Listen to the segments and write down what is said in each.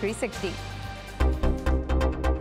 360।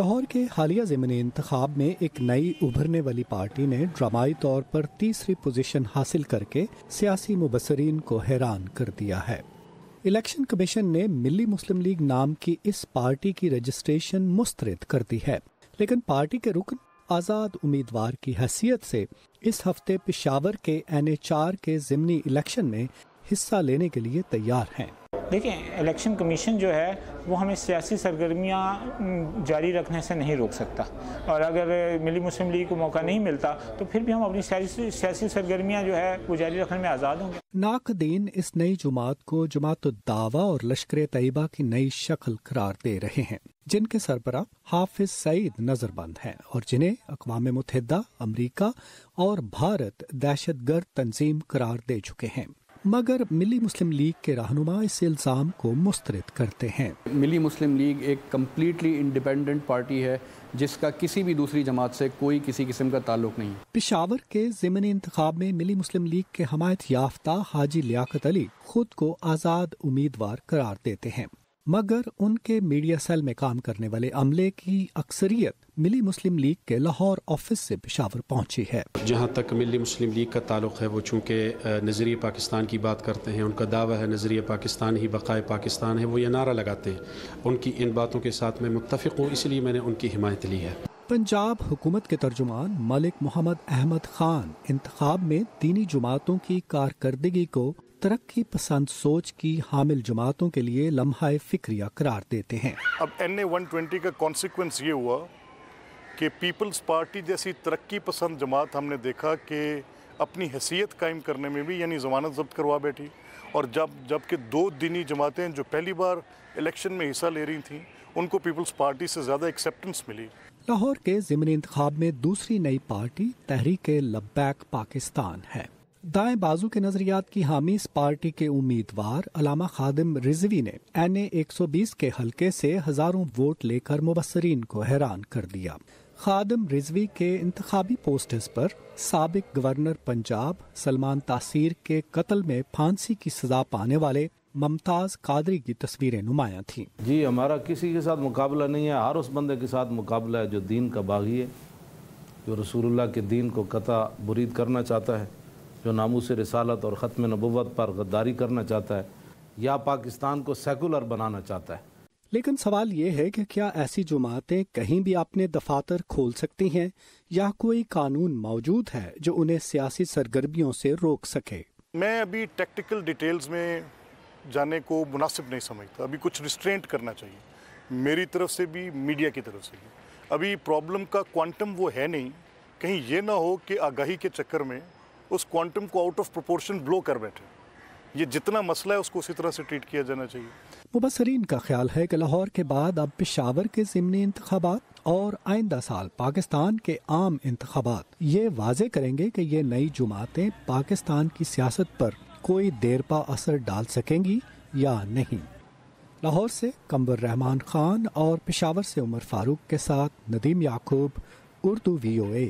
لاہور کے حالیہ ضمنی انتخاب میں ایک نئی ابھرنے والی پارٹی نے ڈرامائی طور پر تیسری پوزیشن حاصل کر کے سیاسی مبصرین کو حیران کر دیا ہے۔ الیکشن کمیشن نے ملی مسلم لیگ نام کی اس پارٹی کی رجسٹریشن مسترد کر دی ہے، لیکن پارٹی کے رکن آزاد امیدوار کی حیثیت سے اس ہفتے پشاور کے NH4 کے ضمنی الیکشن میں حصہ لینے کے لیے تیار ہیں۔ دیکھیں، الیکشن کمیشن جو ہے وہ ہمیں سیاسی سرگرمیاں جاری رکھنے سے نہیں روک سکتا، اور اگر ملی مسلم لیگ کو موقع نہیں ملتا تو پھر بھی ہم اپنی سیاسی سرگرمیاں جو ہے وہ جاری رکھنے میں آزاد ہوں گے۔ ناقدین اس نئی جماعت کو جماعت الدعوہ اور لشکر طیبہ کی نئی شکل قرار دے رہے ہیں، جن کے سربراہ حافظ سعید نظر بند ہیں اور جنہیں اقوام متحدہ، امریکہ اور بھارت دہشت گرد تنظیم قرار دے چکے ہیں، مگر ملی مسلم لیگ کے رہنما اس الزام کو مسترد کرتے ہیں۔ ملی مسلم لیگ ایک کمپلیٹلی انڈیپینڈنٹ پارٹی ہے جس کا کسی بھی دوسری جماعت سے کوئی کسی قسم کا تعلق نہیں۔ پشاور کے ضمنی انتخاب میں ملی مسلم لیگ کے حمایت یافتہ حاجی لیاقت علی خود کو آزاد امیدوار قرار دیتے ہیں، مگر ان کے میڈیا سیل میں کام کرنے والے عملے کی اکثریت ملی مسلم لیگ کے لاہور آفس سے پشاور پہنچی ہے۔ جہاں تک ملی مسلم لیگ کا تعلق ہے، وہ چونکہ نظریہ پاکستان کی بات کرتے ہیں، ان کا دعویٰ ہے نظریہ پاکستان ہی بقائے پاکستان ہے، وہ یہ نعرہ لگاتے ہیں، ان کی ان باتوں کے ساتھ میں متفق ہوں، اس لیے میں نے ان کی حمایت لی ہے۔ پنجاب حکومت کے ترجمان ملک محمد احمد خان انتخاب میں دینی جماعتوں کی کارکردگی کو ترقی پسند سوچ کی حامل جماعتوں کے لیے لمحہ فکریہ قرار دیتے ہیں۔ اب NA 120 کا کانسیکوینس یہ ہوا کہ پیپلز پارٹی جیسی ترقی پسند جماعت ہم نے دیکھا کہ اپنی حیثیت قائم کرنے میں بھی یعنی ضمانت ضبط کروا بیٹھی، اور جبکہ دو دینی جماعتیں جو پہلی بار الیکشن میں حصہ لے رہی تھیں ان کو پیپلز پارٹی سے زیادہ ایکسیپٹنس ملی۔ لاہور کے ضمنی انتخاب میں دوسری نئی پارٹی تحریک لبیک پاکستان ہے۔ دائیں بازو کے نظریات کی حامی اس پارٹی کے امیدوار علامہ خادم رضوی نے NA 120 کے حلقے سے ہزاروں ووٹ لے کر مبصرین کو حیران کر دیا۔ خادم رضوی کے انتخابی پوسٹرز پر سابق گورنر پنجاب سلمان تاثیر کے قتل میں پھانسی کی سزا پانے والے ممتاز قادری کی تصویریں نمایاں تھیں۔ جی، ہمارا کسی کے ساتھ مقابلہ نہیں ہے، ہر اس بندے کے ساتھ مقابلہ ہے جو دین کا باغی ہے، جو رسول اللہ کے دین کو قطع برید کرنا چاہتا ہے، جو ناموس رسالت اور ختم نبوت پر غداری کرنا چاہتا ہے، یا پاکستان کو سیکولر بنانا چاہتا ہے۔ لیکن سوال یہ ہے کہ کیا ایسی جماعتیں کہیں بھی اپنے دفاتر کھول سکتی ہیں، یا کوئی قانون موجود ہے جو انہیں سیاسی سرگرمیوں سے روک سکے؟ میں ابھی ٹیکٹیکل ڈیٹیلز میں جانے کو مناسب نہیں سمجھتا، ابھی کچھ ریسٹرینٹ کرنا چاہیے میری طرف سے بھی، میڈیا کی طرف سے بھی۔ ابھی پرابلم کا کوانٹم وہ ہے نہیں، کہیں یہ نہ ہو کہ آگاہی کے چکر میں اس کوانٹم کو آؤٹ آف پروپورشن بلو کر بیٹھے۔ یہ جتنا مسئلہ ہے اس کو اسی طرح سے ٹریٹ کیا جانا چاہیے۔ مبصرین کا خیال ہے کہ لاہور کے بعد اب پشاور کے ضمنی انتخابات اور آئندہ سال پاکستان کے عام انتخابات یہ واضح کریں گے کہ یہ نئی جماعتیں پاکستان کی سیاست پر کوئی دیرپا اثر ڈال سکیں گی یا نہیں۔ لاہور سے قمر رحمان خان اور پشاور سے عمر فاروق کے ساتھ ندیم یعقوب، اردو VOA۔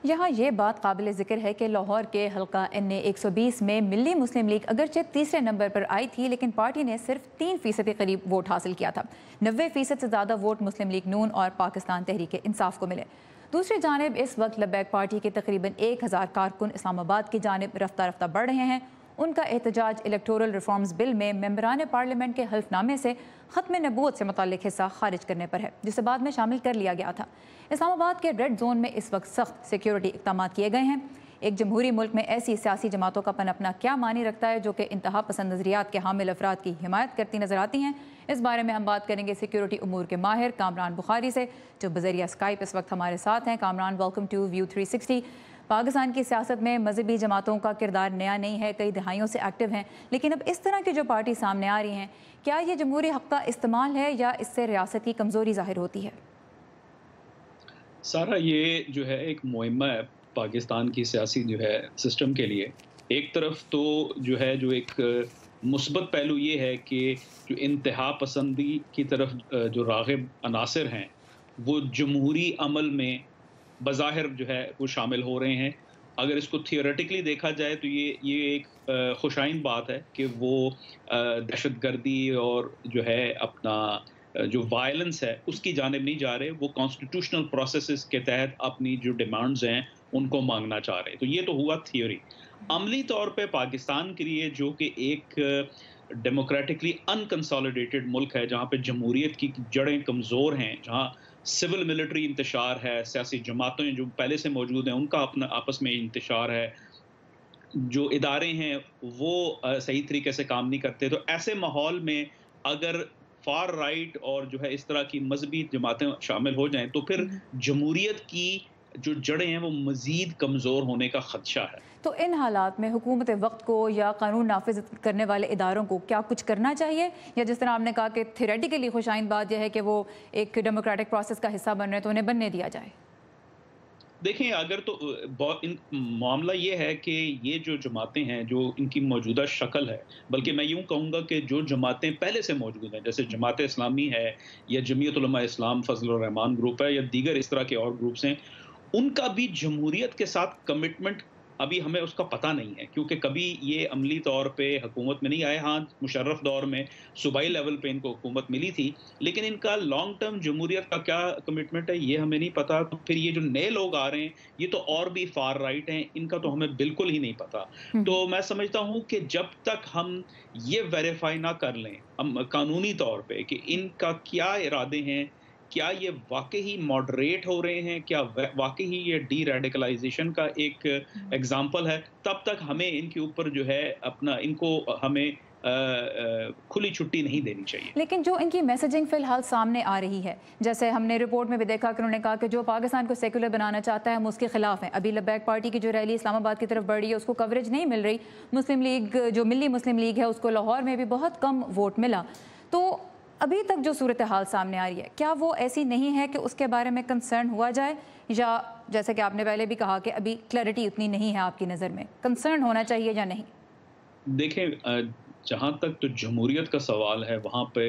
یہاں یہ بات قابل ذکر ہے کہ لاہور کے حلقہ NA 120 میں ملی مسلم لیگ اگرچہ تیسرے نمبر پر آئی تھی، لیکن پارٹی نے صرف 3% کے قریب ووٹ حاصل کیا تھا۔ 90% سے زیادہ ووٹ مسلم لیگ نون اور پاکستان تحریک انصاف کو ملے۔ دوسری جانب اس وقت لبیک پارٹی کے تقریباً 1000 کارکن اسلام آباد کی جانب رفتہ رفتہ بڑھ رہے ہیں۔ ان کا احتجاج الیکٹورل ریفارمز بل میں ممبران پارلیمنٹ کے حلف نامے سے ختم نبوت سے متعلق حصہ خارج کرنے پر ہے، جسے بعد میں شامل کر لیا گیا تھا۔ اسلام آباد کے ریڈ زون میں اس وقت سخت سیکیورٹی اقدامات کیے گئے ہیں۔ ایک جمہوری ملک میں ایسی سیاسی جماعتوں کا پنپنا کیا معنی رکھتا ہے جو کہ انتہا پسند نظریات کے حامل افراد کی حمایت کرتی نظر آتی ہیں؟ اس بارے میں ہم بات کریں گے سیکیورٹی امور کے ماہر کامران بخاری سے، جو بذریعہ اسکائپ اس وقت ہمارے ساتھ ہیں۔ Kamran, welcome to view 360۔ Pakistan کی سیاست میں مذہبی جماعتوں کا کردار نیا نہیں ہے، کئی دہائیوں سے ایکٹیو ہیں، لیکن اب اس طرح کی جو پارٹی سامنے آ رہی ہیں، کیا یہ جمہوری حق کا استعمال ہے یا اس سے ریاست کی کمزوری ظاہر ہوتی ہے؟ سارا، یہ جو ہے ایک مہمہ ہے پاکستان کی سیاسی جو ہے سسٹم کے لیے۔ ایک طرف تو جو ہے جو ایک مثبت پہلو یہ ہے کہ جو انتہا پسندی کی طرف جو راغب عناصر ہیں وہ جمہوری عمل میں بظاہر جو ہے وہ شامل ہو رہے ہیں۔ اگر اس کو تھیوریٹکلی دیکھا جائے تو یہ ایک خوشائند بات ہے کہ وہ دہشت گردی اور جو ہے اپنا جو وائلنس ہے اس کی جانب نہیں جا رہے، وہ کانسٹیٹیوشنل پروسیسز کے تحت اپنی جو ڈیمانڈز ہیں ان کو مانگنا چاہ رہے ہیں. تو یہ تو ہوا تھیوری. عملی طور پہ پاکستان کے لیے جو کہ ایک ڈیموکریٹکلی انکنسالیڈیٹڈ ملک ہے، جہاں پہ جمہوریت کی جڑیں کمزور ہیں، جہاں سول ملٹری انتشار ہے، سیاسی جماعتیں جو پہلے سے موجود ہیں ان کا اپنا آپس میں انتشار ہے، جو ادارے ہیں وہ صحیح طریقے سے کام نہیں کرتے. تو ایسے ماحول میں اگر فار رائٹ اور جو ہے اس طرح کی مذہبی جماعتیں شامل ہو جائیں تو پھر جمہوریت کی جو جڑیں ہیں وہ مزید کمزور ہونے کا خدشہ ہے. تو ان حالات میں حکومت وقت کو یا قانون نافذ کرنے والے اداروں کو کیا کچھ کرنا چاہیے، یا جس طرح آپ نے کہا کہ تھیوریٹیکلی خوش آئند بات یہ ہے کہ وہ ایک ڈیموکریٹک پروسیس کا حصہ بن رہے ہیں تو انہیں بننے دیا جائے؟ دیکھیں اگر تو معاملہ یہ ہے کہ یہ جو جماعتیں ہیں جو ان کی موجودہ شکل ہے، بلکہ میں یوں کہوں گا کہ جو جماعتیں پہلے سے موجود ہیں جیسے جماعت اسلامی ہے یا جمعیت علماء اسلام فضل الرحمان گروپ ہے یا دیگر اس طرح کے اور گروپس ہیں، ان کا بھی جمہوریت کے ساتھ کمٹمنٹ ابھی ہمیں اس کا پتہ نہیں ہے، کیونکہ کبھی یہ عملی طور پہ حکومت میں نہیں آئے. ہاں مشرف دور میں صوبائی لیول پہ ان کو حکومت ملی تھی، لیکن ان کا لانگ ٹرم جمہوریت کا کیا کمٹمنٹ ہے یہ ہمیں نہیں پتا. تو پھر یہ جو نئے لوگ آ رہے ہیں یہ تو اور بھی فار رائٹ ہیں، ان کا تو ہمیں بالکل ہی نہیں پتا. تو میں سمجھتا ہوں کہ جب تک ہم یہ ویریفائی نہ کر لیں قانونی طور پہ کہ ان کا کیا ارادے ہیں، کیا یہ واقعی ماڈریٹ ہو رہے ہیں، کیا واقعی یہ ڈی ریڈیکلائزیشن کا ایک ایگزامپل ہے، تب تک ہمیں ان کے اوپر جو ہے اپنا ان کو ہمیں کھلی چھٹی نہیں دینی چاہیے. لیکن جو ان کی میسیجنگ فی الحال سامنے آ رہی ہے، جیسے ہم نے رپورٹ میں بھی دیکھا کہ انہوں نے کہا کہ جو پاکستان کو سیکولر بنانا چاہتا ہے ہم اس کے خلاف ہیں. ابھی لبیک پارٹی کی جو ریلی اسلام آباد کی طرف بڑھ رہی ہے اس کو کوریج نہیں مل رہی. مسلم لیگ جو ملی مسلم لیگ ہے اس کو لاہور میں بھی بہت کم ووٹ ملا. تو ابھی تک جو صورتحال سامنے آ رہی ہے کیا وہ ایسی نہیں ہے کہ اس کے بارے میں کنسرن ہوا جائے، یا جیسے کہ آپ نے پہلے بھی کہا کہ ابھی کلیئرٹی اتنی نہیں ہے آپ کی نظر میں، کنسرن ہونا چاہیے یا نہیں؟ دیکھیں جہاں تک تو جمہوریت کا سوال ہے وہاں پہ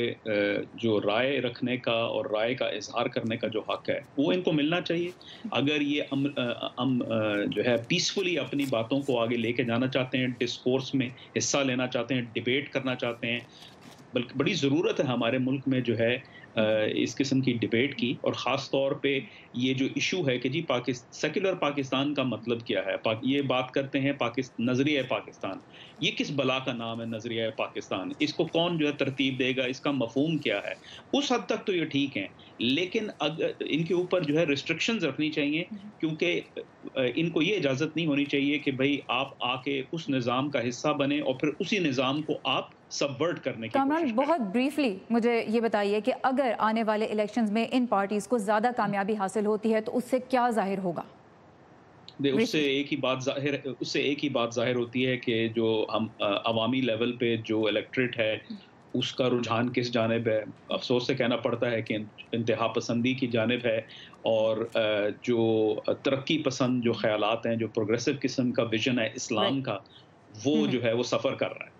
جو رائے رکھنے کا اور رائے کا اظہار کرنے کا جو حق ہے وہ ان کو ملنا چاہیے. اگر یہ جو ہے پیسفلی اپنی باتوں کو آگے لے کے جانا چاہتے ہیں، ڈسکورس میں حصہ لینا چاہتے ہیں، ڈیبیٹ کرنا چاہتے ہیں، بلکہ بڑی ضرورت ہے ہمارے ملک میں جو ہے اس قسم کی ڈیبیٹ کی. اور خاص طور پہ یہ جو ایشو ہے کہ جی سیکولر پاکستان کا مطلب کیا ہے، یہ بات کرتے ہیں نظریہ پاکستان، یہ کس بلا کا نام ہے نظریہ پاکستان، اس کو کون جو ہے ترتیب دے گا، اس کا مفہوم کیا ہے. اس حد تک تو یہ ٹھیک ہیں، لیکن ان کے اوپر جو ہے ریسٹرکشنز رکھنی چاہیے، کیونکہ ان کو یہ اجازت نہیں ہونی چاہیے کہ بھئی آپ آ کے اس نظام کا حصہ بنیں اور پھر اسی نظام کو آپ سبورٹ کرنے کی کوشش کریں. بہت بریفلی مجھے یہ بتائیے کہ اگر آنے والے الیکشنز میں ان پارٹیز کو زیادہ کامیابی حاصل ہوتی ہے تو اس سے کیا ظاہر ہوگا؟ اس سے ایک ہی بات ظاہر ہوتی ہے کہ جو ہم عوامی لیول پہ جو الیکٹریٹ ہے اس کا رجحان کس جانب ہے. افسوس سے کہنا پڑتا ہے کہ انتہا پسندی کی جانب ہے، اور جو ترقی پسند جو خیالات ہیں، جو پروگریسو قسم کا ویژن ہے اسلام کا، وہ جو ہے وہ سفر کر رہا ہے.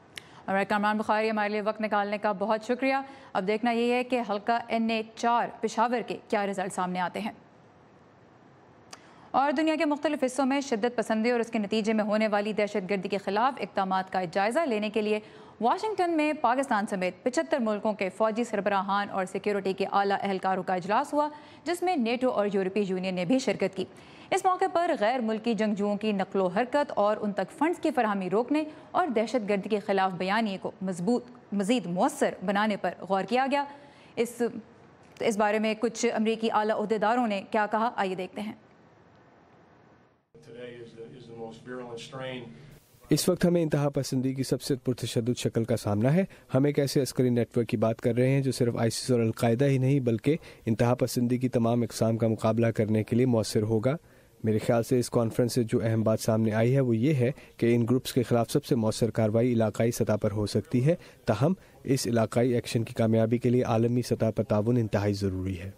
کامران بخاری ہمارے لیے وقت نکالنے کا بہت شکریہ. اب دیکھنا یہ ہے کہ حلقہ NA4 پشاور کے کیا رزلٹ سامنے آتے ہیں. اور دنیا کے مختلف حصوں میں شدت پسندی اور اس کے نتیجے میں ہونے والی دہشت گردی کے خلاف اقدامات کا جائزہ لینے کے لیے واشنگٹن میں پاکستان سمیت 75 ملکوں کے فوجی سربراہان اور سیکیورٹی کے اعلیٰ اہلکاروں کا اجلاس ہوا، جس میں نیٹو اور یورپی یونین نے بھی شرکت کی. اس موقع پر غیر ملکی جنگجوؤں کی نقل و حرکت اور ان تک فنڈز کی فراہمی روکنے اور دہشت گردی کے خلاف بیانیے کو مزید مؤثر بنانے پر غور کیا گیا. اس بارے میں کچھ امریکی اعلیٰ عہدیداروں نے کیا کہا، آئیے دیکھتے ہیں. اس وقت ہمیں انتہا پسندی کی سب سے پرتشدد شکل کا سامنا ہے. ہم ایک ایسے عسکری نیٹ ورک کی بات کر رہے ہیں جو صرف ISIS اور القاعدہ ہی نہیں بلکہ انتہا پسندی کی تمام اقسام کا مقابلہ کرنے کے لیے مؤثر ہوگا. میرے خیال سے اس کانفرنس سے جو اہم بات سامنے آئی ہے وہ یہ ہے کہ ان گروپس کے خلاف سب سے مؤثر کارروائی علاقائی سطح پر ہو سکتی ہے. تاہم اس علاقائی ایکشن کی کامیابی کے لیے عالمی سطح پر تعاون انتہائی ضروری ہے.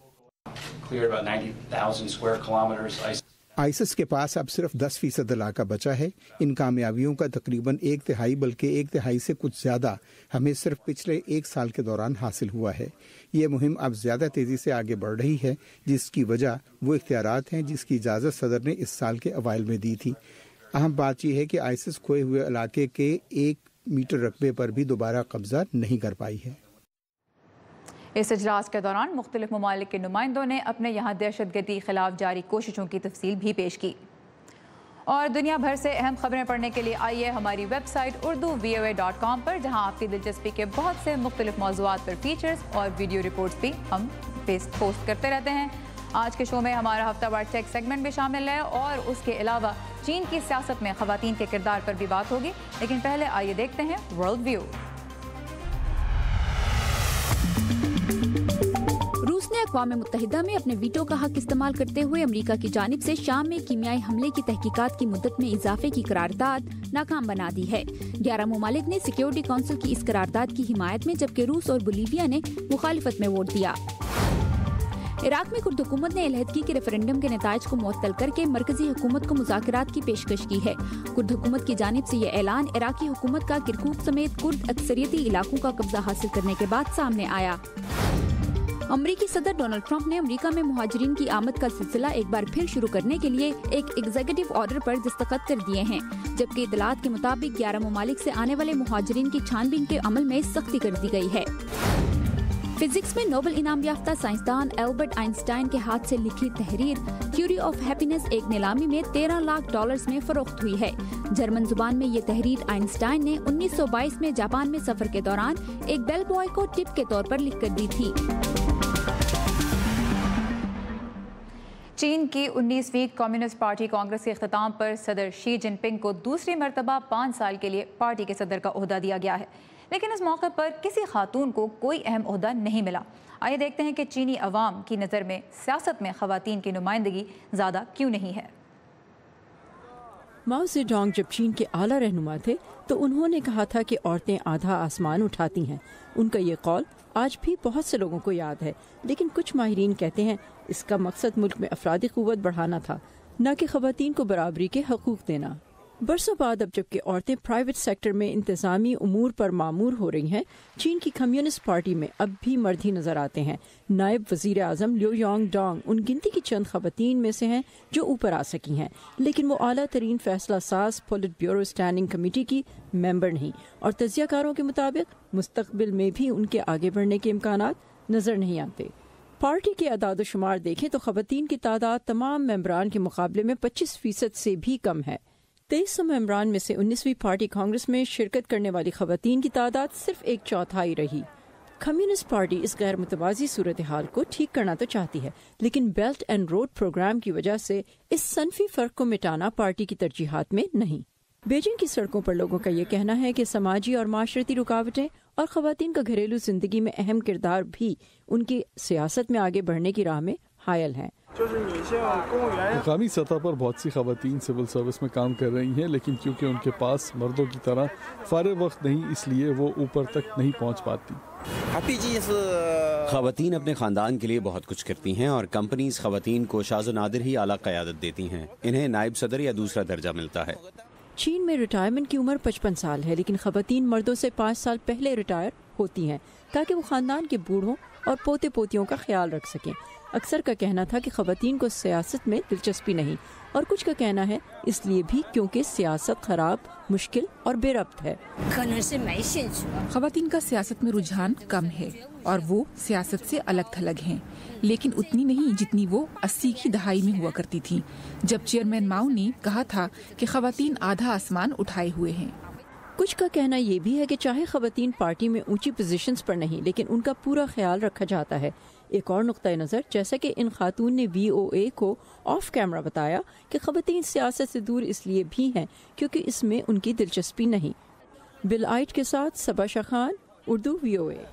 ISIS کے پاس اب صرف 10% علاقہ بچا ہے. ان کامیابیوں کا تقریباً 1/3 بلکہ 1/3 سے کچھ زیادہ ہمیں صرف پچھلے 1 سال کے دوران حاصل ہوا ہے. یہ مہم اب زیادہ تیزی سے آگے بڑھ رہی ہے، جس کی وجہ وہ اختیارات ہیں جس کی اجازت صدر نے اس سال کے اوائل میں دی تھی. اہم بات یہ ہے کہ ISIS کھوئے ہوئے علاقے کے 1 میٹر رقبے پر بھی دوبارہ قبضہ نہیں کر پائی ہے. اس اجلاس کے دوران مختلف ممالک کے نمائندوں نے اپنے یہاں دہشت گردی کے خلاف جاری کوششوں کی تفصیل بھی پیش کی۔ اور دنیا بھر سے اہم خبریں پڑھنے کے لیے آئیے ہماری ویب سائٹ urduvoa.com پر، جہاں آپ کی دلچسپی کے بہت سے مختلف موضوعات پر فیچرز اور ویڈیو رپورٹس بھی ہم پوسٹ کرتے رہتے ہیں۔ آج کے شو میں ہمارا ہفتہ وار ٹیک سیگمنٹ بھی شامل ہے اور اس کے علاوہ چین کی سیاست میں خواتین کے کردار پر بھی بات ہوگی، لیکن پہلے آئیے دیکھتے ہیں ورلڈ ویو۔ روس نے اقوام متحدہ میں اپنے ویٹو کا حق استعمال کرتے ہوئے امریکہ کی جانب سے شام میں کیمیائی حملے کی تحقیقات کی مدت میں اضافے کی قرارداد ناکام بنا دی ہے۔ 11 ممالک نے سیکیورٹی کونسل کی اس قرارداد کی حمایت میں، جبکہ روس اور بولیویا نے مخالفت میں ووٹ دیا۔ عراق میں کرد حکومت نے علیحدگی کے ریفرینڈم کے نتائج کو معطل کر کے مرکزی حکومت کو مذاکرات کی پیشکش کی ہے۔ کرد حکومت کی جانب سے یہ اعلان عراقی حکومت کا کرکوک سمیت کرد اکثریتی علاقوں کا قبضہ حاصل کرنے کے بعد سامنے آیا۔ امریکی صدر ڈونلڈ ٹرمپ نے امریکہ میں مہاجرین کی آمد کا سلسلہ ایک بار پھر شروع کرنے کے لیے ایک ایگزیکٹو آرڈر پر دستخط کر دیے ہیں، جبکہ اطلاعات کے مطابق 11 ممالک سے آنے والے مہاجرین کی چھان بین کے عمل میں سختی کر دی گئی ہے۔ فزکس میں نوبل انعام یافتہ سائنسدان البرٹ آئنسٹائن کے ہاتھ سے لکھی تحریر تھیوری آف ہیپینس ایک نیلامی میں $13 لاکھ میں فروخت ہوئی ہے۔ جرمن زبان میں یہ تحریر آئنسٹائن نے 1922 میں جاپان میں سفر کے دوران ایک بیل بوائے کو ٹپ کے طور پر لکھ کر دی تھی۔ چین کی 19ویں کمیونسٹ پارٹی کانگریس کے اختتام پر صدر شی جن پنگ کو دوسری مرتبہ 5 سال کے لیے پارٹی کے صدر کا عہدہ دیا گیا ہے، لیکن اس موقع پر کسی خاتون کو کوئی اہم عہدہ نہیں ملا۔ آئیے دیکھتے ہیں کہ چینی عوام کی نظر میں سیاست میں خواتین کی نمائندگی زیادہ کیوں نہیں ہے۔ ماؤ زیڈونگ جب چین کے اعلیٰ رہنما تھے تو انہوں نے کہا تھا کہ عورتیں آدھا آسمان اٹھاتی ہیں۔ ان کا یہ قول آج بھی بہت سے لوگوں کو یاد ہے، لیکن کچھ ماہرین کہتے ہیں اس کا مقصد ملک میں افرادی قوت بڑھانا تھا، نہ کہ خواتین کو برابری کے حقوق دینا۔ برسوں بعد اب جبکہ عورتیں پرائیویٹ سیکٹر میں انتظامی امور پر مامور ہو رہی ہیں، چین کی کمیونسٹ پارٹی میں اب بھی مرد ہی نظر آتے ہیں۔ نائب وزیر اعظم لیو یانگ ڈانگ ان گنتی کی چند خواتین میں سے ہیں جو اوپر آ سکی ہیں، لیکن وہ اعلیٰ ترین فیصلہ ساز پولیٹ بیورو اسٹینڈنگ کمیٹی کی ممبر نہیں، اور تجزیہ کاروں کے مطابق مستقبل میں بھی ان کے آگے بڑھنے کے امکانات نظر نہیں آتے۔ پارٹی کے اعداد و شمار دیکھیں تو خواتین کی تعداد تمام ممبران کے مقابلے میں 25% سے بھی کم ہے۔ 2300 ممبران میں سے 19ویں پارٹی کانگریس میں شرکت کرنے والی خواتین کی تعداد صرف 1/4 رہی۔ کمیونسٹ پارٹی اس غیر متوازی صورتحال کو ٹھیک کرنا تو چاہتی ہے، لیکن بیلٹ اینڈ روڈ پروگرام کی وجہ سے اس صنفی فرق کو مٹانا پارٹی کی ترجیحات میں نہیں۔ بیجنگ کی سڑکوں پر لوگوں کا یہ کہنا ہے کہ سماجی اور معاشرتی رکاوٹیں اور خواتین کا گھریلو زندگی میں اہم کردار بھی ان کی سیاست میں آگے بڑھنے کی راہ میں حائل ہیں۔ مقامی سطح پر بہت سی خواتین سول سروس میں کام کر رہی ہیں، لیکن کیونکہ ان کے پاس مردوں کی طرح فارغ وقت نہیں، اس لیے وہ اوپر تک نہیں پہنچ پاتی۔ خواتین اپنے خاندان کے لیے بہت کچھ کرتی ہیں، اور کمپنیز خواتین کو شاذ و نادر ہی اعلیٰ قیادت دیتی ہیں۔ انہیں نائب صدر یا دوسرا درجہ ملتا ہے۔ چین میں ریٹائرمنٹ کی عمر 55 سال ہے، لیکن خواتین مردوں سے 5 سال پہلے ریٹائر ہوتی ہیں تاکہ وہ خاندان کے بوڑھوں اور پوتے پوتیوں کا خیال رکھ سکیں۔ اکثر کا کہنا تھا کہ خواتین کو سیاست میں دلچسپی نہیں، اور کچھ کا کہنا ہے اس لیے بھی کیونکہ سیاست خراب، مشکل اور بے ربط ہے۔ خواتین کا سیاست میں رجحان کم ہے اور وہ سیاست سے الگ تھلگ ہیں، لیکن اتنی نہیں جتنی وہ 80 کی دہائی میں ہوا کرتی تھی، جب چیئرمین ماؤ نے کہا تھا کہ خواتین آدھا آسمان اٹھائے ہوئے ہیں۔ کچھ کا کہنا یہ بھی ہے کہ چاہے خواتین پارٹی میں اونچی پوزیشنز پر نہیں، لیکن ان کا پورا خیال رکھا جاتا ہے۔ ایک اور نقطہ نظر، جیسا کہ ان خاتون نے VOA کو آف کیمرہ بتایا کہ خواتین سیاست سے دور اس لیے بھی ہیں کیونکہ اس میں ان کی دلچسپی نہیں۔ بل آئٹ کے ساتھ Saba Shah Khan, Urdu VOA۔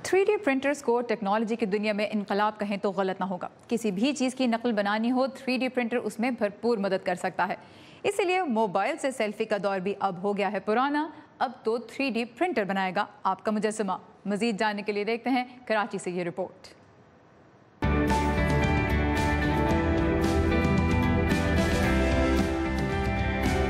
3D printers کو ٹیکنالوجی کی دنیا میں انقلاب کہیں تو غلط نہ ہوگا۔ کسی بھی چیز کی نقل بنانی ہو، 3D پرنٹر اس میں بھرپور مدد کر سکتا ہے۔ اسی لیے موبائل سے سیلفی کا دور بھی اب ہو گیا ہے پرانا، اب تو 3D پرنٹر بنائے گا آپ کا مجسمہ۔ مزید جاننے کے لیے دیکھتے ہیں کراچی سے یہ report.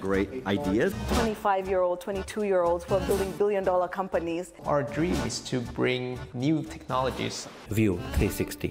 Great ideas. 25-year-old, 22-year-olds who are building billion-dollar companies. Our dream is to bring new technologies. View 360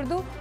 Urdu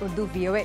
@UrduVOA।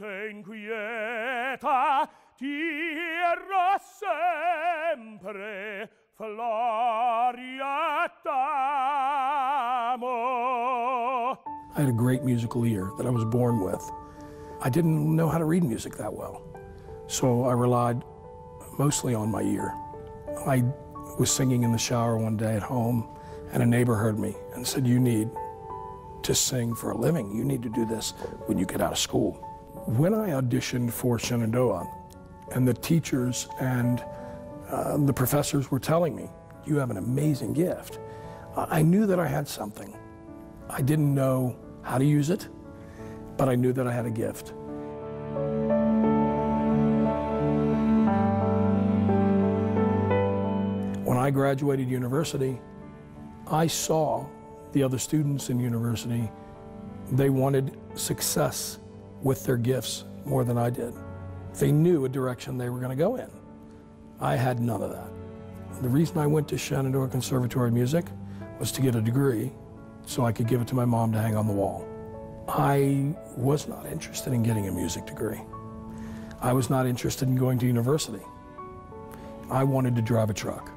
inquieta tierra sempre floriatamo. I had a great musical ear that I was born with. I didn't know how to read music that well, so I relied mostly on my ear. I was singing in the shower one day at home, and a neighbor heard me and said, "You need to sing for a living. You need to do this when you get out of school." When I auditioned for Shenandoah, and the teachers and the professors were telling me, "You have an amazing gift," I knew that I had something. I didn't know how to use it, but I knew that I had a gift. When I graduated university, I saw the other students in university, they wanted success with their gifts more than I did. They knew a direction they were going to go in. I had none of that. The reason I went to Shenandoah Conservatory of Music was to get a degree so I could give it to my mom to hang on the wall. I was not interested in getting a music degree. I was not interested in going to university. I wanted to drive a truck.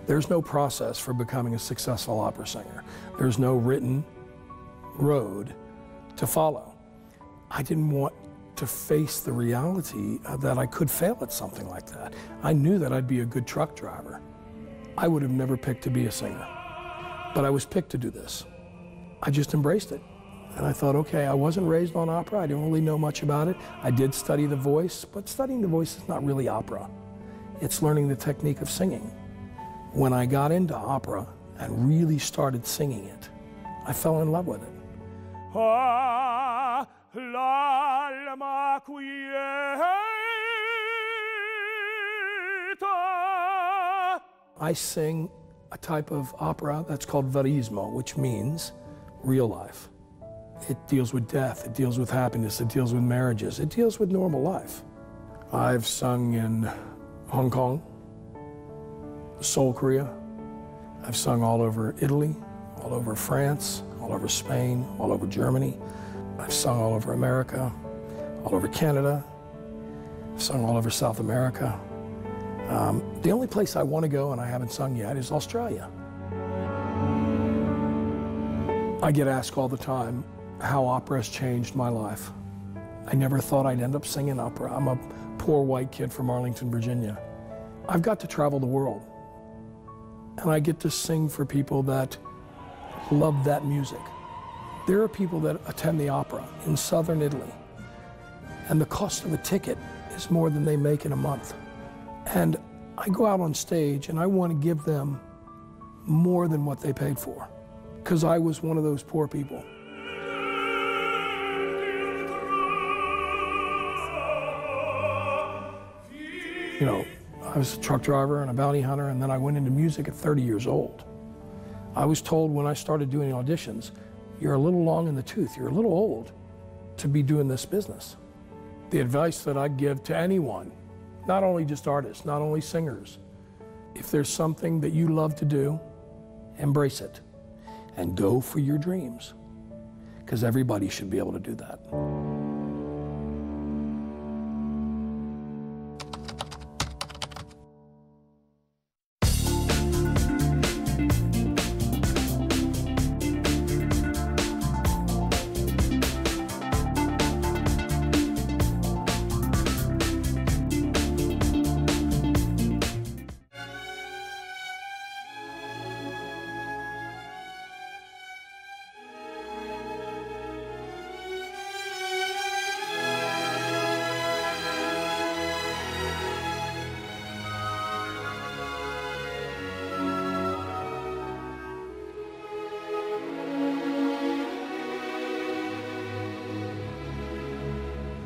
There's no process for becoming a successful opera singer. There's no written road to follow. I didn't want to face the reality that I could fail at something like that. I knew that I'd be a good truck driver. I would have never picked to be a singer, but I was picked to do this. I just embraced it. And I thought, okay, I wasn't raised on opera. I didn't really know much about it. I did study the voice, but studying the voice is not really opera. It's learning the technique of singing. When I got into opera and really started singing it, I fell in love with it. L'alma quieta. I sing a type of opera that's called verismo, which means real life. It deals with death, it deals with happiness, it deals with marriages, it deals with normal life. I've sung in Hong Kong, Seoul, Korea. I've sung all over Italy, all over France, all over Spain, all over Germany. I've sung all over America, all over Canada. I've sung all over South America. The only place I want to go and I haven't sung yet is Australia. I get asked all the time how opera has changed my life. I never thought I'd end up singing opera. I'm a poor white kid from Arlington, Virginia. I've got to travel the world, and I get to sing for people that love that music. There are people that attend the opera in southern Italy, and the cost of a ticket is more than they make in a month. And I go out on stage and I want to give them more than what they paid for, because I was one of those poor people. You know, I was a truck driver and a bounty hunter, and then I went into music at 30 years old. I was told when I started doing auditions, you're a little long in the tooth, you're a little old to be doing this business. The advice that I'd give to anyone, not only just artists, not only singers, if there's something that you love to do, embrace it and go for your dreams, because everybody should be able to do that.